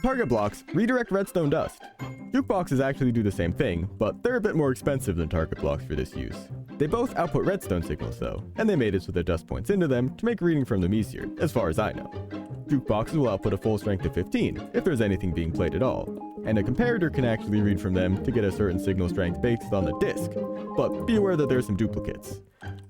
Target blocks redirect redstone dust. Jukeboxes actually do the same thing, but they're a bit more expensive than target blocks for this use. They both output redstone signals though, and they made it so the dust points into them to make reading from them easier, as far as I know. Jukeboxes will output a full strength of 15, if there's anything being played at all, and a comparator can actually read from them to get a certain signal strength based on the disk, but be aware that there's some duplicates.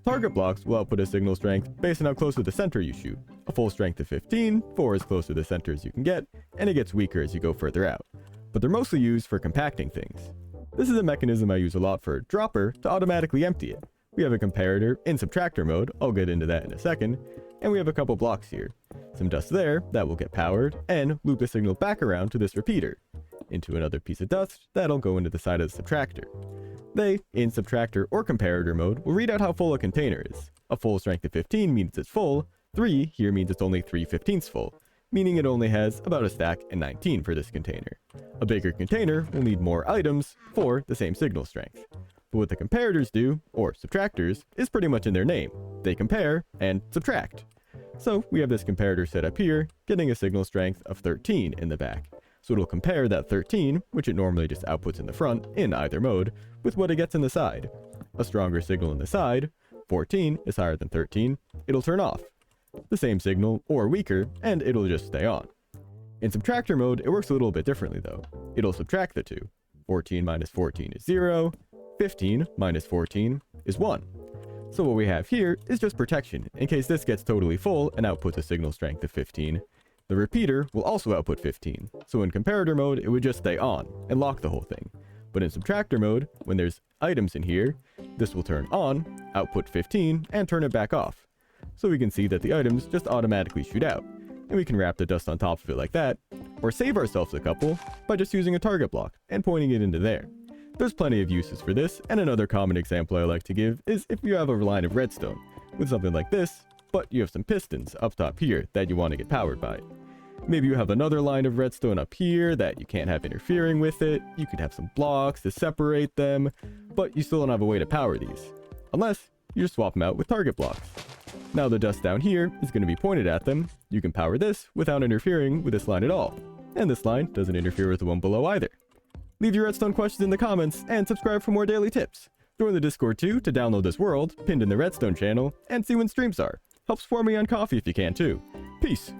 Target blocks will output a signal strength based on how close to the center you shoot, a full strength of 15, for as close to the center as you can get, and it gets weaker as you go further out. But they're mostly used for compacting things. This is a mechanism I use a lot for dropper to automatically empty it. We have a comparator in subtractor mode, I'll get into that in a second, and we have a couple blocks here. Some dust there that will get powered, and loop the signal back around to this repeater, into another piece of dust that'll go into the side of the subtractor. They, in subtractor or comparator mode, will read out how full a container is. A full strength of 15 means it's full, 3 here means it's only 3/15ths full, meaning it only has about a stack and 19 for this container. A bigger container will need more items for the same signal strength. But what the comparators do, or subtractors, is pretty much in their name. They compare and subtract. So we have this comparator set up here, getting a signal strength of 13 in the back. So it'll compare that 13, which it normally just outputs in the front, in either mode, with what it gets in the side. A stronger signal in the side, 14 is higher than 13, it'll turn off. The same signal, or weaker, and it'll just stay on. In subtractor mode, it works a little bit differently though. It'll subtract the two. 14 minus 14 is 0, 15 minus 14 is 1. So what we have here is just protection, in case this gets totally full and outputs a signal strength of 15. The repeater will also output 15, so in comparator mode it would just stay on and lock the whole thing. But in subtractor mode, when there's items in here, this will turn on, output 15, and turn it back off. So we can see that the items just automatically shoot out, and we can wrap the dust on top of it like that, or save ourselves a couple by just using a target block and pointing it into there. There's plenty of uses for this, and another common example I like to give is if you have a line of redstone with something like this, but you have some pistons up top here that you want to get powered by. Maybe you have another line of redstone up here that you can't have interfering with it. You could have some blocks to separate them, but you still don't have a way to power these. Unless you just swap them out with target blocks. Now the dust down here is going to be pointed at them. You can power this without interfering with this line at all. And this line doesn't interfere with the one below either. Leave your redstone questions in the comments and subscribe for more daily tips. Join the Discord too to download this world, pinned in the redstone channel, and see when streams are. Help support me on Coffee if you can too. Peace!